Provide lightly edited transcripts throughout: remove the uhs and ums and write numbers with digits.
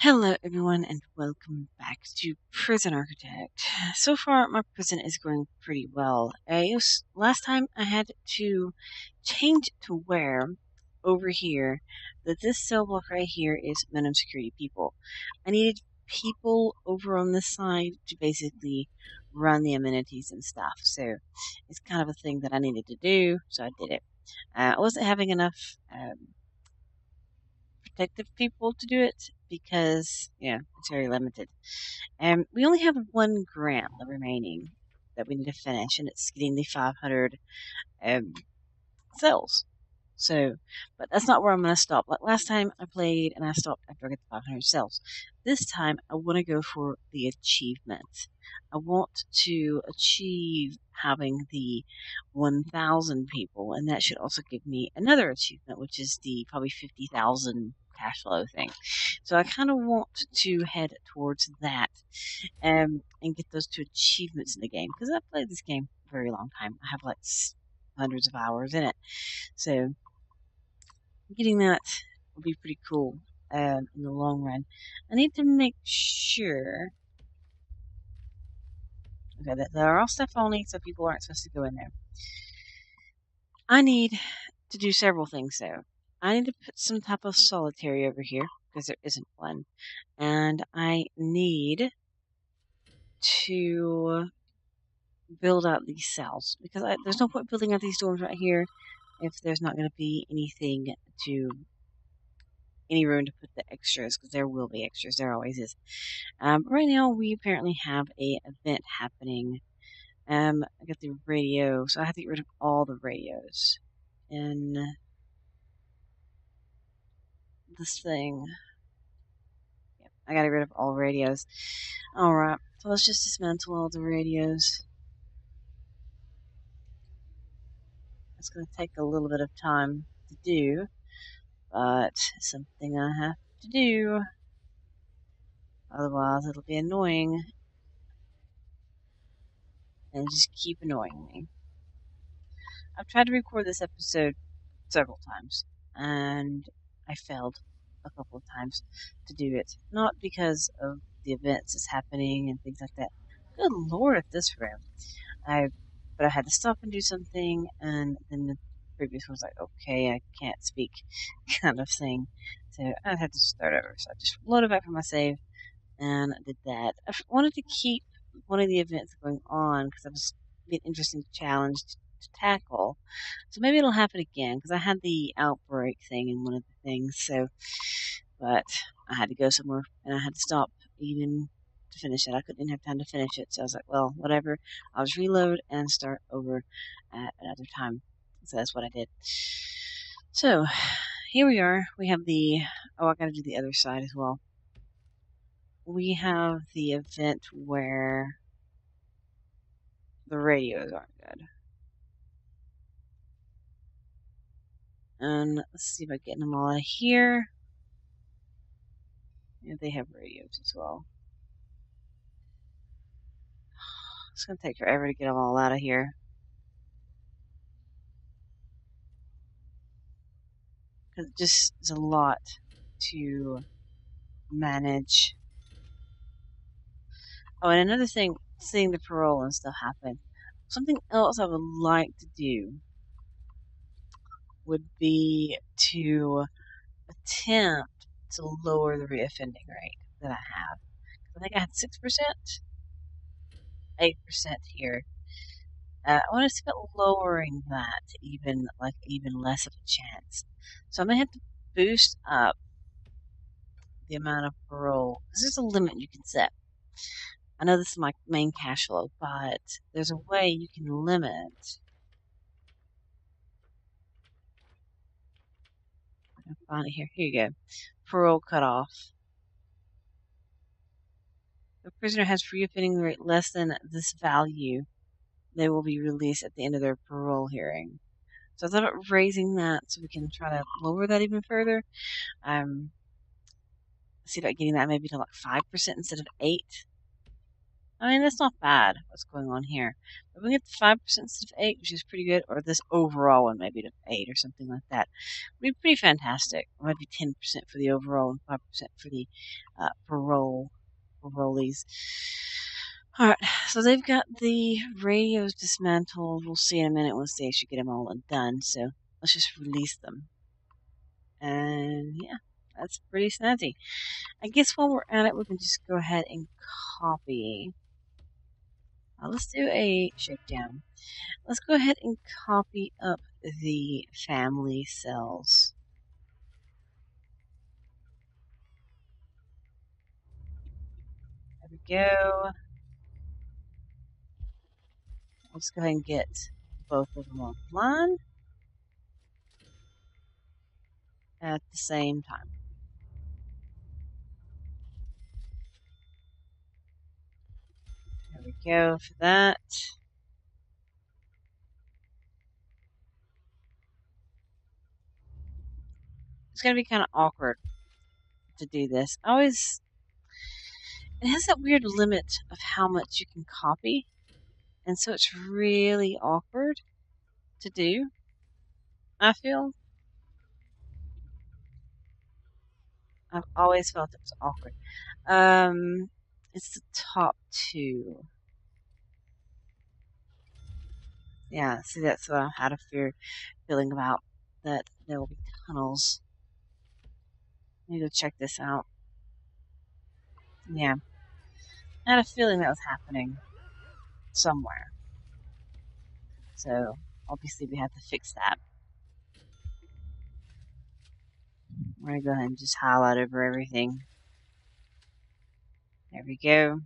Hello, everyone, and welcome back to Prison Architect. So far, my prison is going pretty well. Last time I had to change it to where over here that this cell block right here is minimum security people. I needed people over on this side to basically run the amenities and stuff. So it's kind of a thing that I needed to do, so I did it. I wasn't having enough protective people to do it because, it's very limited. And we only have one grant remaining that we need to finish, and it's getting the 500 um, cells. So, but that's not where I'm going to stop. Like last time I played and I stopped after I got the 500 cells. This time I want to go for the achievement. I want to achieve having the 1,000 people, and that should also give me another achievement, which is the probably 50,000 cash flow thing. So I kind of want to head towards that and get those two achievements in the game because I've played this game a very long time. I have like hundreds of hours in it. So getting that will be pretty cool in the long run. I need to make sure that they're all stuff only, so people aren't supposed to go in there. I need to do several things though. I need to put some type of solitary over here because there isn't one, and I need to build out these cells because there's no point building out these dorms right here if there's not going to be any room to put the extras, because there will be extras. There always is. Right now, we apparently have a event happening. I got the radio, so I have to get rid of all the radios in this thing. Yep, I got to get rid of all radios. All right, so let's just dismantle all the radios. It's going to take a little bit of time to do, but it's something I have to do. Otherwise, it'll be annoying and just keep annoying me. I've tried to record this episode several times, and I failed a couple of times to do it. Not because of the events that's happening and things like that. Good lord, at this room. I, but I had to stop and do something, and then the previous one was like, okay, I can't speak, kind of thing. So I had to start over. So I just loaded back from my save and did that. I wanted to keep one of the events going on because it was an interesting challenge to tackle. So maybe it'll happen again because I had the outbreak thing in one of the things. So, but I had to go somewhere and I had to stop even to finish it. I couldn't have time to finish it, so I was like, well, whatever. I'll just reload and start over at another time. So that's what I did. So here we are. We have the I got to do the other side as well. We have the event where the radios aren't good. And let's see about getting them all out of here. Yeah, they have radios as well. It's going to take forever to get them all out of here. Because it just is a lot to manage. Oh, and another thing, seeing the parole and stuff happen. Something else I would like to do would be to attempt to lower the reoffending rate that I have. I think I had 6%, 8% here. I want to start lowering that to even less of a chance. So I'm gonna have to boost up the amount of parole because there's a limit you can set. I know this is my main cash flow, but there's a way you can limit. I find it here. Here you go. Parole cutoff. If a prisoner has reoffending rate less than this value, they will be released at the end of their parole hearing. So I thought about raising that so we can try to lower that even further. See about getting that maybe to like 5% instead of 8. I mean, that's not bad, what's going on here. If we get the 5% instead of 8, which is pretty good, or this overall one maybe to 8 or something like that, would be pretty fantastic. Or maybe 10% for the overall and 5% for the parolees. Alright, so they've got the radios dismantled. We'll see in a minute once they actually get them all done, so let's just release them. And yeah, that's pretty snazzy. I guess while we're at it, we can just go ahead and copy. Let's do a shakedown. Let's go ahead and copy up the family cells. There we go. Let's go ahead and get both of them online at the same time. There we go for that. It's going to be kind of awkward to do this. It has that weird limit of how much you can copy, and so it's really awkward to do, I feel. I've always felt it was awkward. It's the top two. Yeah, see, that's what I had a feeling about, that there will be tunnels. Let me go check this out. Yeah, I had a feeling that was happening somewhere. So, obviously, we have to fix that. We're going to go ahead and just highlight over everything. There we go.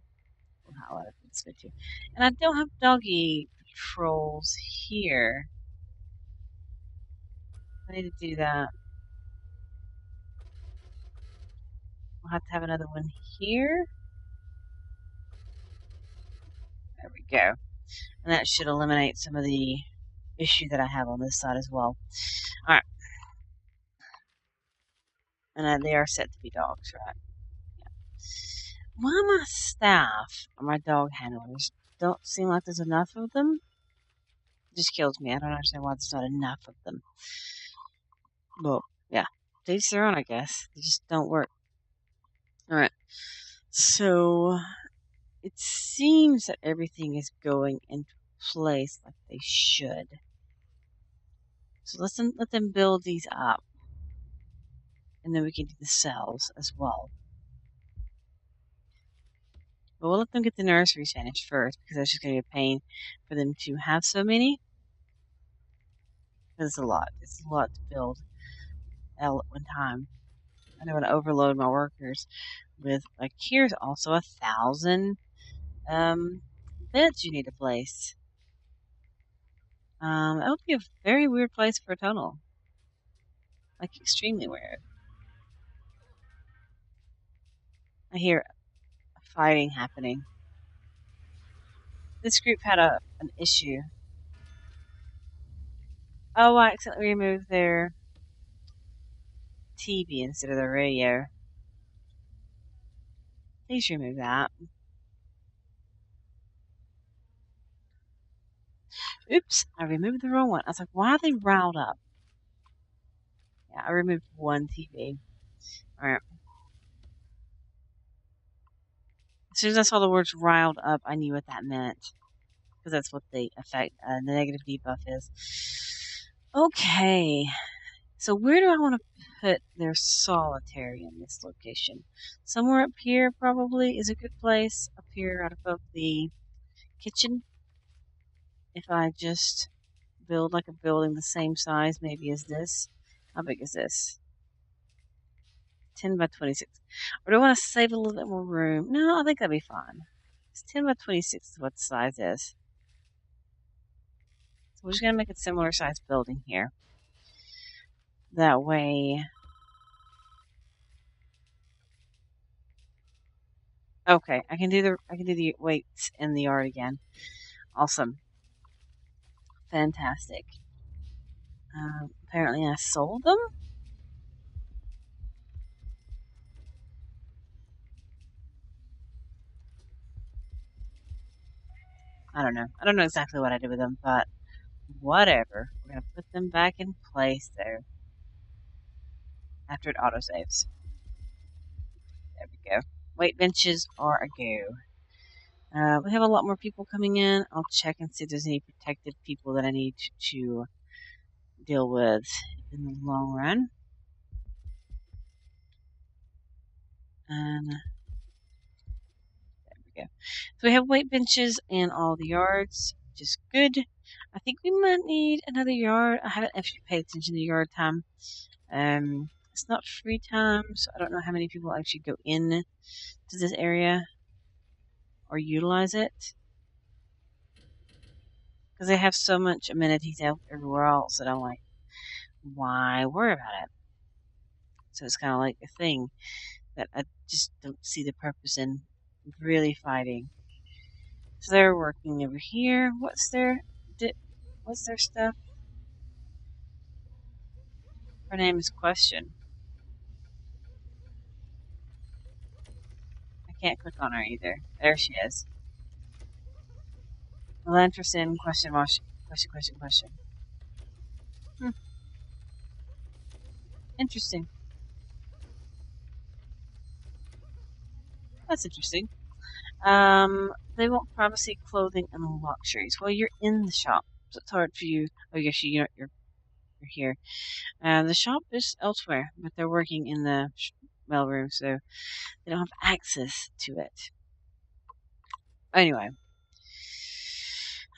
We'll highlight over this bit too. And I don't have doggy patrols here. I need to do that. We'll have to have another one here. There we go. And that should eliminate some of the issue that I have on this side as well. Alright. And they are set to be dogs, right? Yeah. Why my staff or my dog handlers don't seem like there's enough of them? It just kills me. I don't understand why there's not enough of them. Well, yeah. To each their own, I guess. They just don't work. Alright. So, it seems that everything is going into place like they should. So let them build these up. And then we can do the cells as well. But we'll let them get the nurseries finished first, because that's just going to be a pain for them to have so many. It's a lot. It's a lot to build all at one time. I don't want to overload my workers with, like, here's also 1,000 beds you need to place. That would be a very weird place for a tunnel. Like, extremely weird. I hear fighting happening. This group had an issue. Oh, I accidentally removed their TV instead of their radio. Please remove that. Oops, I removed the wrong one. I was like, why are they riled up? Yeah, I removed one TV. Alright. As soon as I saw the words riled up, I knew what that meant. Because that's what the the negative debuff is. Okay. So where do I want to put their solitary in this location? Somewhere up here probably is a good place. Up here out above the kitchen. If I just build like a building the same size maybe as this. How big is this? 10 by 26. Or do I want to save a little bit more room? No, I think that'd be fine. It's 10 by 26 is what the size is. So we're just going to make a similar size building here. That way. Okay, I can do the weights in the yard again. Awesome. Fantastic. Apparently I sold them. I don't know. I don't know exactly what I did with them, but whatever. We're going to put them back in place there after it autosaves. There we go. Weight benches are a go. We have a lot more people coming in. I'll check and see if there's any protected people that I need to deal with in the long run. And there we go. So we have weight benches in all the yards, which is good. I think we might need another yard. I haven't actually paid attention to yard time. It's not free time, so I don't know how many people actually go in to this area or utilize it. Because they have so much amenities out everywhere else that I'm like, why worry about it? So it's kind of like a thing that I just don't see the purpose in really fighting. So they're working over here. What's their stuff? Her name is Question. I can't click on her either. There she is. Melantracin, question. Hmm. Interesting. That's interesting. They want privacy, clothing, and luxuries. Well, you're in the shop, so it's hard for you. Oh, yes, you're here. The shop is elsewhere, but they're working in the mailroom, so they don't have access to it. Anyway,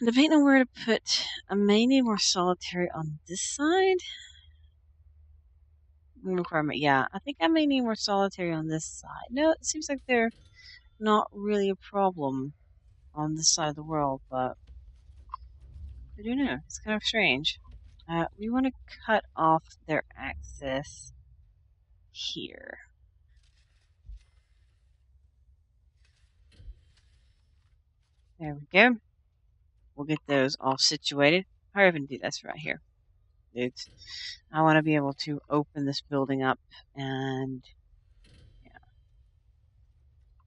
I'm debating on where to put. I may need more solitary on this side. Requirement, yeah. I think I may need more solitary on this side. No, it seems like they're not really a problem on this side of the world, but I don't know. It's kind of strange. We want to cut off their access here. There we go. We'll get those all situated. Hurry up and do this right here, dudes. I want to be able to open this building up, and yeah,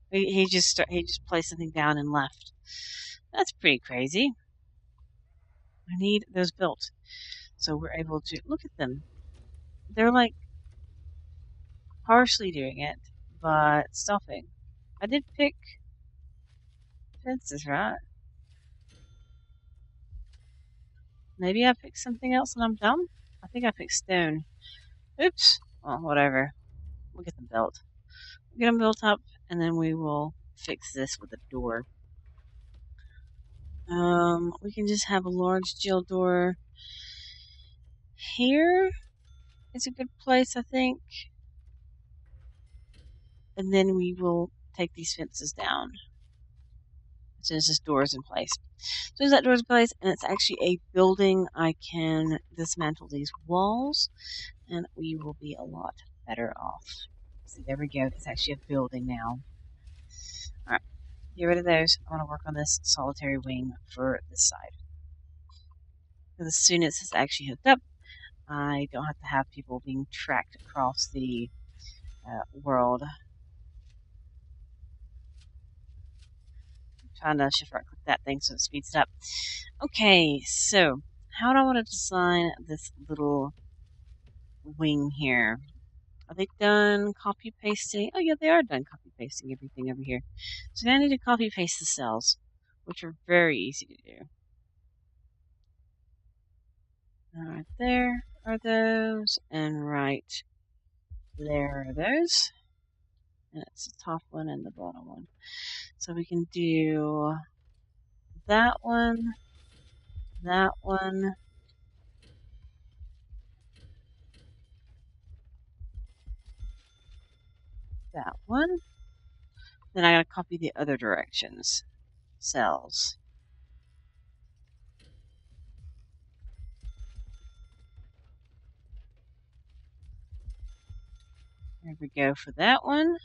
he just placed something down and left. That's pretty crazy. I need those built, so we're able to look at them. They're like partially doing it, but stopping. I did pick fences, right? Maybe I picked something else and I'm dumb? I think I picked stone. Oops. Well, whatever. We'll get them built. We'll get them built up, and then we will fix this with a door. We can just have a large jail door here. It's a good place, I think. And then we will take these fences down. As soon as this door is in place. As soon as that door is in place, and it's actually a building, I can dismantle these walls, and we will be a lot better off. See, there we go. It's actually a building now. Alright, get rid of those. I want to work on this solitary wing for this side. Because as soon as it's actually hooked up, I don't have to have people being tracked across the world. I'm trying to shift right click that thing so it speeds it up. Okay, so how do I want to design this little wing here? Are they done copy pasting? Oh yeah, they are done copy pasting everything over here. So now I need to copy paste the cells, which are very easy to do. Right there are those, and right there are those. And it's the top one and the bottom one. So we can do that one, that one, that one. Then I gotta copy the other directions. Cells. There we go for that one.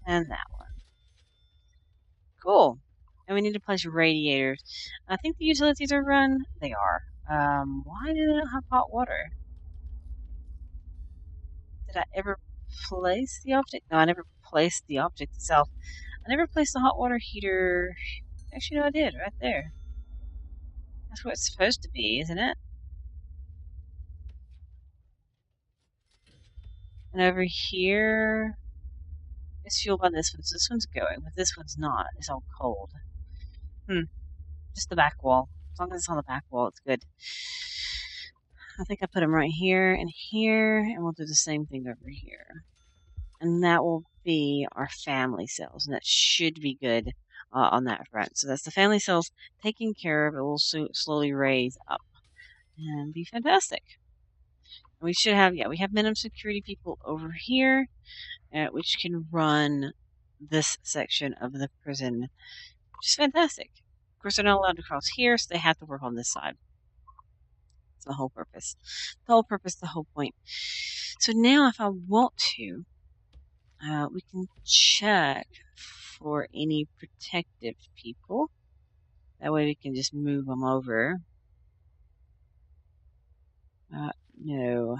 And that one. Cool. And we need to place radiators. I think the utilities are run. They are. Why do they not have hot water? Did I ever place the object? No, I never placed the object itself. I never placed the hot water heater. Actually, no, I did, right there. That's where it's supposed to be, isn't it? And over here, it's fueled by this one, so this one's going, but this one's not. It's all cold. Just the back wall. As long as it's on the back wall, it's good. I think I put them right here, and we'll do the same thing over here. And that will be our family cells, and that should be good on that front. So that's the family cells taken care of. It will slowly raise up and be fantastic. We should have, we have minimum security people over here, which can run this section of the prison, which is fantastic. Of course, they're not allowed to cross here, so they have to work on this side. That's the whole purpose. The whole point. So now if I want to, we can check for any protective people. That way we can just move them over. No.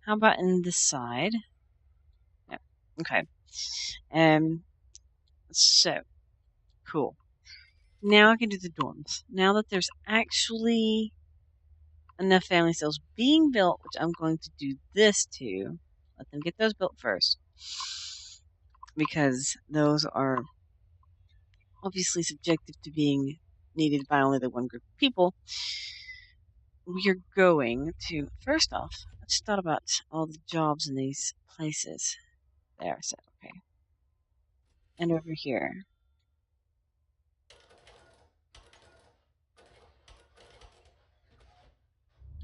How about in this side? Yeah. Okay. So, cool. Now I can do the dorms. Now that there's actually enough family cells being built, which I'm going to do this to, let them get those built first. Because those are obviously subjective to being needed by only the one group of people. We are going to, first off, I just thought about all the jobs in these places. There, so, okay. And over here.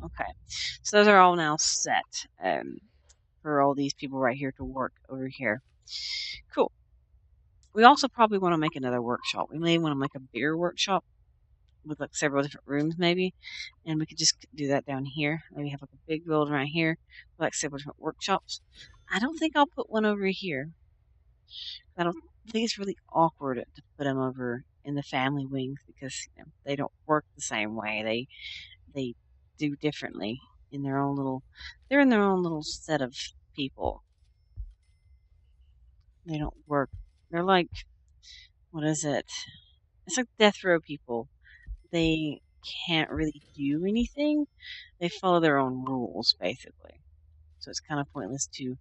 Okay, so those are all now set for all these people right here to work over here. Cool. We also probably want to make another workshop. We may want to make a bigger workshop with like several different rooms maybe, and we could just do that down here. Maybe have like a big building right here with like several different workshops. I don't think I'll put one over here. I don't think it's really awkward to put them over in the family wings because they don't work the same way. They do differently in their own little. They're in their own little set of people. They don't work. They're like, what is it? It's like death row people. They can't really do anything. They follow their own rules, basically. So it's kind of pointless to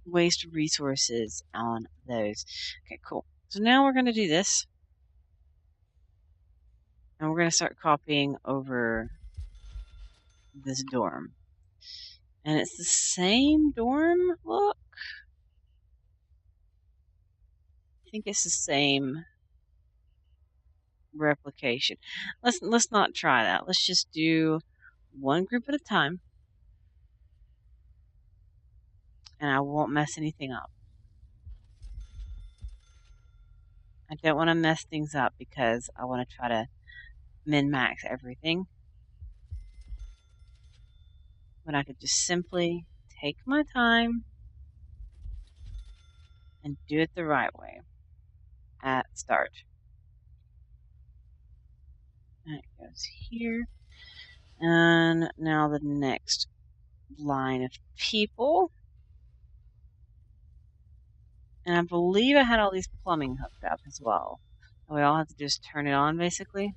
waste resources on those. Okay, cool. So now we're going to do this. And we're going to start copying over this dorm. And it's the same dorm look. I think it's the same replication. Let's not try that. Let's just do one group at a time. And I won't mess anything up. I don't want to mess things up because I want to try to min-max everything. But I could just simply take my time and do it the right way at start. And it goes here. And now the next line of people. And I believe I had all these plumbing hooked up as well. We all have to just turn it on, basically.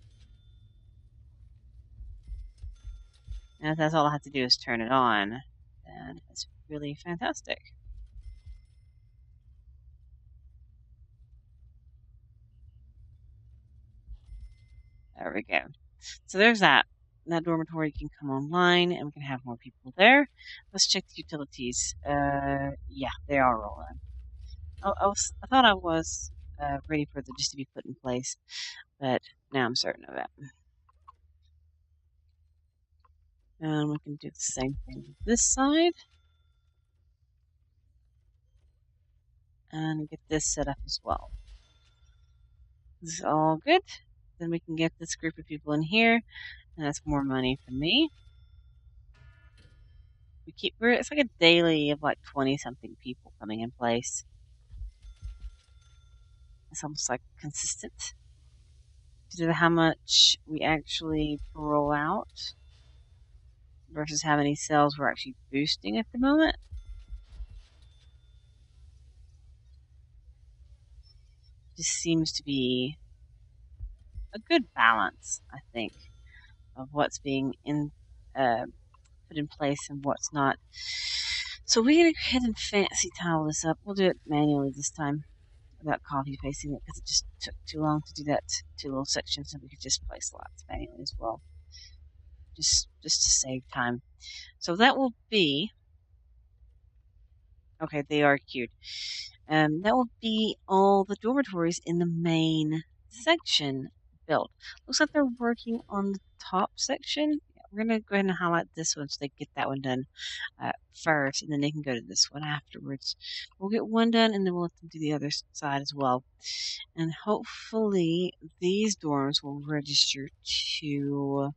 And if that's all I have to do is turn it on, then it's really fantastic. There we go. So there's that. That dormitory can come online, and we can have more people there. Let's check the utilities. Yeah, they are rolling. I thought I was ready for them just to be put in place, but now I'm certain of it. And we can do the same thing with this side. And get this set up as well. This is all good. Then we can get this group of people in here, and that's more money for me. It's like a daily of like 20-something people coming in place. It's almost like consistent due to how much we actually roll out versus how many cells we're actually boosting at the moment. just seems to be a good balance, I think, of what's being put in place and what's not. So we're going to go ahead and fancy tile this up. We'll do it manually this time without copy pasting it because it just took too long to do that two little sections, and we could just place lots manually as well, just to save time. So that will be okay. They are cute. That will be all the dormitories in the main section built. Looks like they're working on the top section. We're going to go ahead and highlight this one so they get that one done first, and then they can go to this one afterwards. We'll get one done, and then we'll let them do the other side as well. And hopefully these dorms will register to...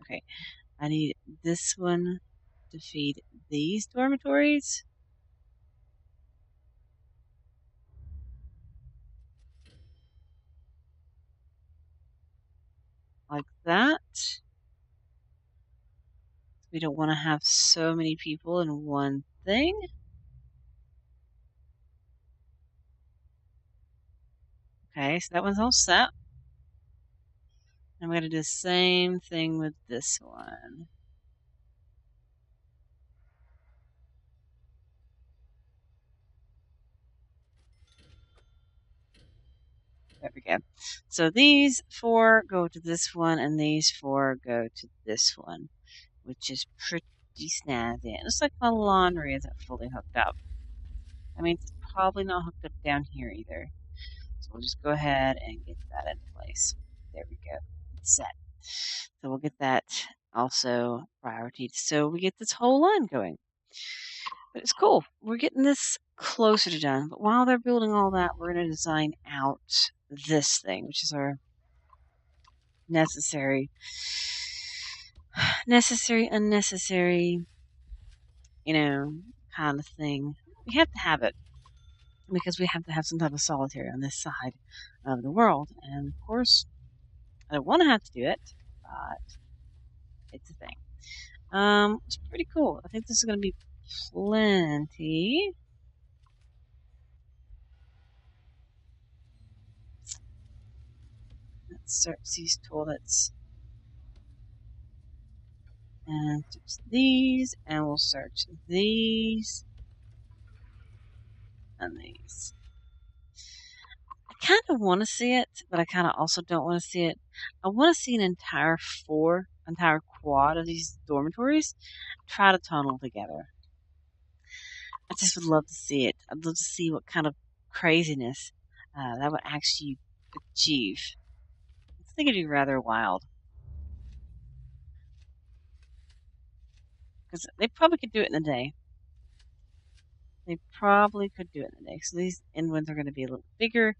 Okay, I need this one to feed these dormitories. Like that. We don't want to have so many people in one thing. Okay, so that one's all set. I'm going to do the same thing with this one. There we go. So these 4 go to this one, and these 4 go to this one, which is pretty snazzy. It looks like my laundry isn't fully hooked up. I mean, it's probably not hooked up down here either. So we'll just go ahead and get that in place. There we go. It's set. So we'll get that also priority. So we get this whole line going. But it's cool. We're getting this closer to done. But while they're building all that, we're going to design out this thing, which is our necessary, unnecessary, kind of thing. We have to have it because we have to have some type of solitary on this side of the world. And of course, I don't want to have to do it, but it's a thing. It's pretty cool. I think this is going to be plenty. Let's search these toilets. And search these, and we'll search these and these. I kind of want to see it, but I kind of also don't want to see it. I want to see an entire quad of these dormitories try to tunnel together. I just would love to see it. I'd love to see what kind of craziness that would actually achieve. I think it'd be rather wild. Because they probably could do it in a day. They probably could do it in a day. So these end ones are going to be a little bigger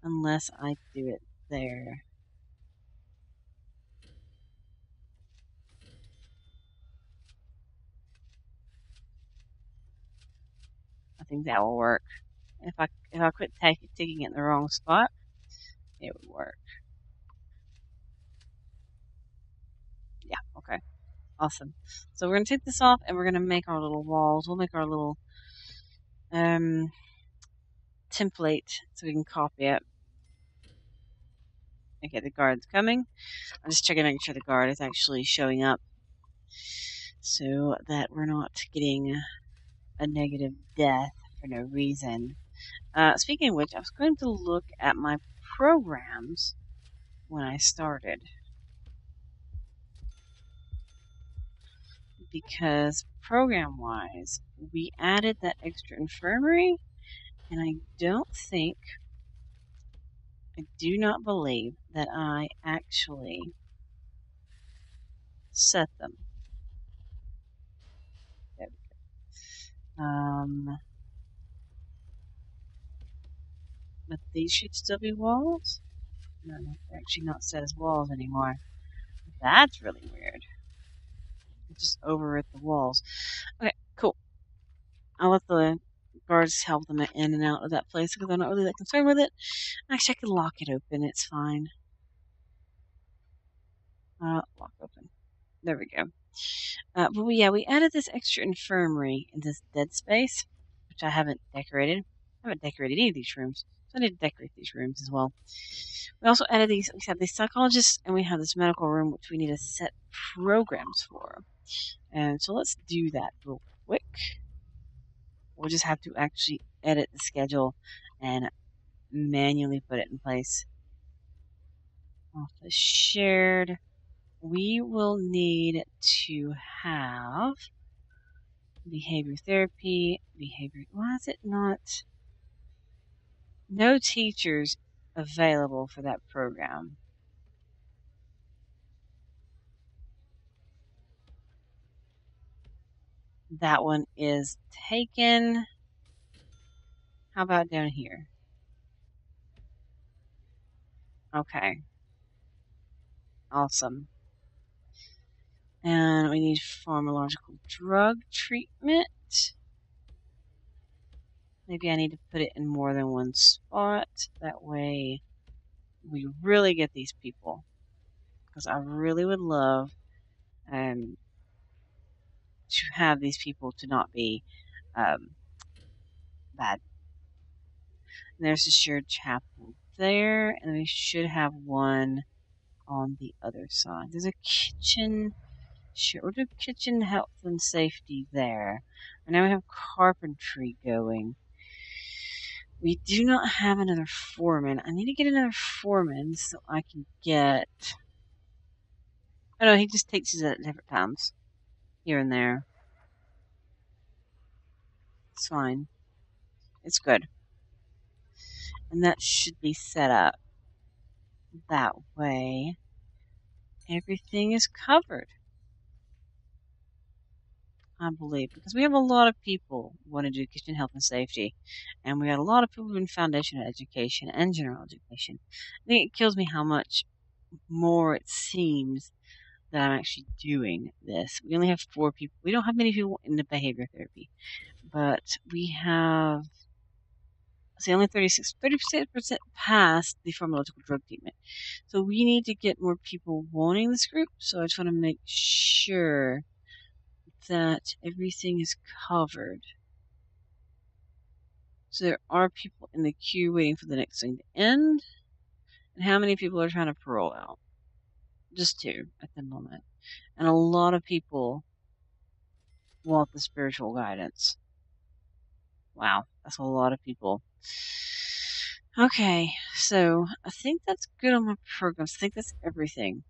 unless I do it there. I think that will work. If I quit taking it in the wrong spot, it would work. Yeah, okay. Awesome. So we're going to take this off and we're going to make our little walls. We'll make our little template so we can copy it. Okay, the guard's coming. I'm just checking, making sure the guard is actually showing up so that we're not getting a negative death for no reason. Speaking of which, I was going to look at my programs when I started. Because program-wise, we added that extra infirmary, and I do not believe that I actually set them. There we go. But these should still be walls? No, they're actually not set as walls anymore. That's really weird. Just overwrit the walls. Okay, cool. I'll let the guards help them in and out of that place because I'm not really that concerned with it. Actually, I can lock it open. It's fine. Lock open. There we go. But we added this extra infirmary in this dead space, which I haven't decorated. I haven't decorated any of these rooms, so I need to decorate these rooms as well. We also added these. We have these psychologists, and we have this medical room, which we need to set programs for. And so let's do that real quick. We'll just have to actually edit the schedule and manually put it in place. Off the shared, we will need to have behavior therapy, why is it not? No teachers available for that program. That one is taken. How about down here? Okay. Awesome. And we need pharmacological drug treatment. Maybe I need to put it in more than one spot. That way we really get these people. Because I really would love to have these people to not be bad. And there's a shared chapel there, and we should have one on the other side. There's a kitchen. Sure, we'll do kitchen health and safety there. And now we have carpentry going. We do not have another foreman. I need to get another foreman so I can get... Oh no, he just takes these at different times. Here and there. It's fine. It's good. And that should be set up that way. Everything is covered, I believe, because we have a lot of people who want to do kitchen health and safety, and we got a lot of people in foundation education and general education. I think it kills me how much more it seems that I'm actually doing this. We only have 4 people. We don't have many people in the behavior therapy, but we have, see, only 36% past the pharmacological drug treatment. So we need to get more people wanting this group. So I just want to make sure that everything is covered. So there are people in the queue waiting for the next thing to end. And how many people are trying to parole out? Just 2 at the moment. And a lot of people want the spiritual guidance. Wow, that's a lot of people. Okay, so I think that's good on my programs. I think that's everything.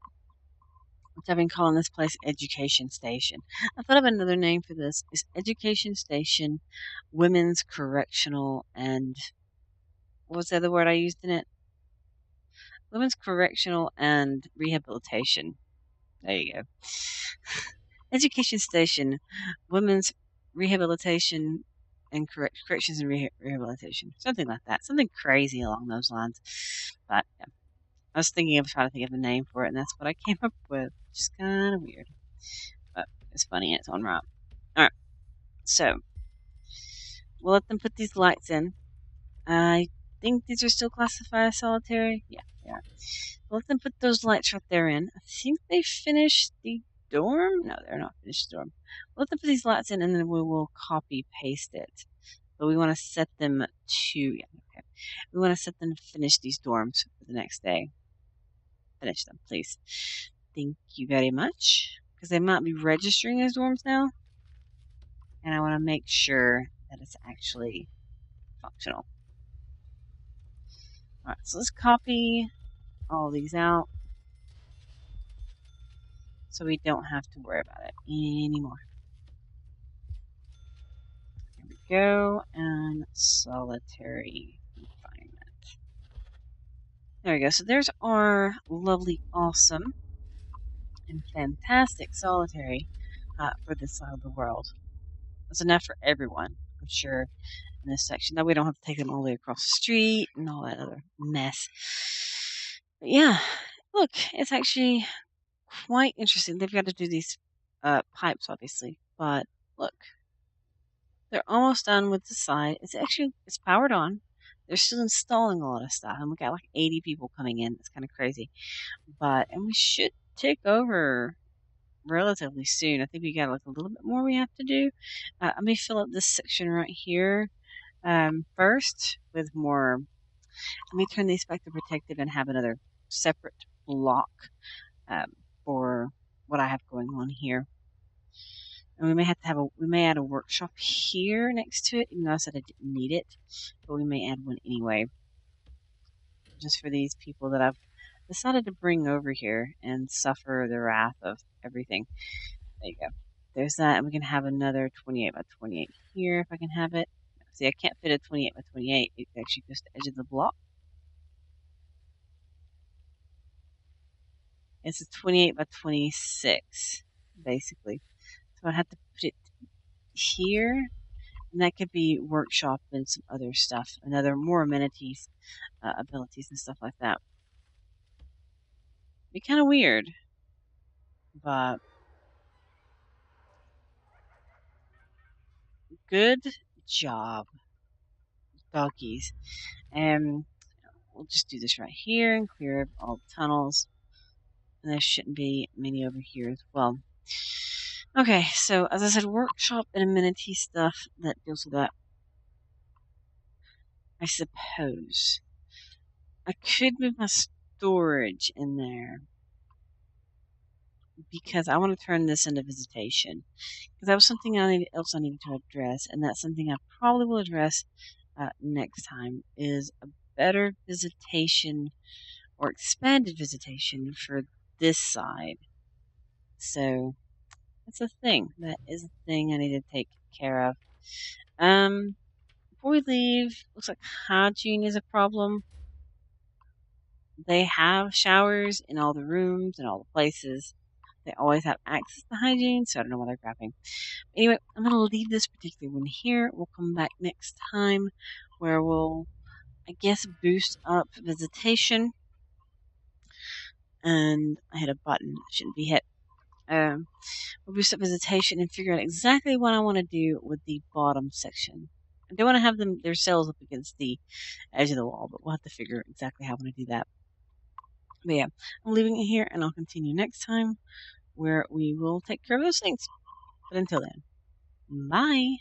I've been calling this place Education Station. I thought of another name for this. It's Education Station, Women's Correctional, and what was the other word I used in it? Women's Correctional and Rehabilitation. There you go. Education Station, Women's Rehabilitation and Corrections and Rehabilitation. Something like that. Something crazy along those lines. But yeah. I was trying to think of a name for it, and that's what I came up with. Which is kind of weird. But it's funny in its own right. Alright. So, we'll let them put these lights in. I think these are still classified as solitary. Yeah, they are. We'll let them put those lights right there in. I think they finished the dorm. No, they're not finished the dorm. We'll let them put these lights in, and then we will copy paste it. But we want to set them to, yeah, okay. We want to set them to finish these dorms for the next day. Finish them, please. Thank you very much. Because they might be registering as dorms now. And I want to make sure that it's actually functional. Alright, so let's copy all these out. So we don't have to worry about it anymore. Here we go. And solitary confinement. There we go. So there's our lovely, awesome, and fantastic solitary for this side of the world. That's enough for everyone, I'm sure, in this section. That we don't have to take them all the way across the street and all that other mess. But yeah, look, it's actually quite interesting. They've got to do these pipes, obviously, but look, they're almost done with the side. It's powered on. They're still installing a lot of stuff, and we got like 80 people coming in. It's kind of crazy, and we should take over relatively soon. I think we got like a little bit more we have to do. I may fill up this section right here, First, with more, let me turn these back to protective and have another separate block um, for what I have going on here. And we may have to have we may add a workshop here next to it, even though I said I didn't need it, but we may add one anyway, just for these people that I've decided to bring over here and suffer the wrath of everything. There you go. There's that, and we can have another 28 by 28 here if I can have it. See, I can't fit a 28 by 28. It actually goes to the edge of the block. It's a 28 by 26, basically. So I have to put it here, and that could be workshop and some other stuff, another more amenities, abilities and stuff like that. Be kind of weird, but good job, doggies. And we'll just do this right here and clear all the tunnels. And there shouldn't be many over here as well. Okay, so as I said, workshop and amenity stuff that deals with that. I suppose I could move my storage in there because I want to turn this into visitation. Because that was something else I needed to address, and that's something I probably will address next time. Is a better visitation or expanded visitation for this side. So that's a thing. That is a thing I need to take care of. Before we leave, looks like hygiene is a problem. They have showers in all the rooms and all the places. They always have access to hygiene, so I don't know why they're grabbing. Anyway, I'm going to leave this particular one here. We'll come back next time where we'll, I guess, boost up visitation. And I hit a button. It shouldn't be hit. We'll boost up visitation and figure out exactly what I want to do with the bottom section. I don't want to have their cells up against the edge of the wall, but we'll have to figure exactly how I want to do that. But yeah, I'm leaving it here, and I'll continue next time where we will take care of those things. But until then, bye.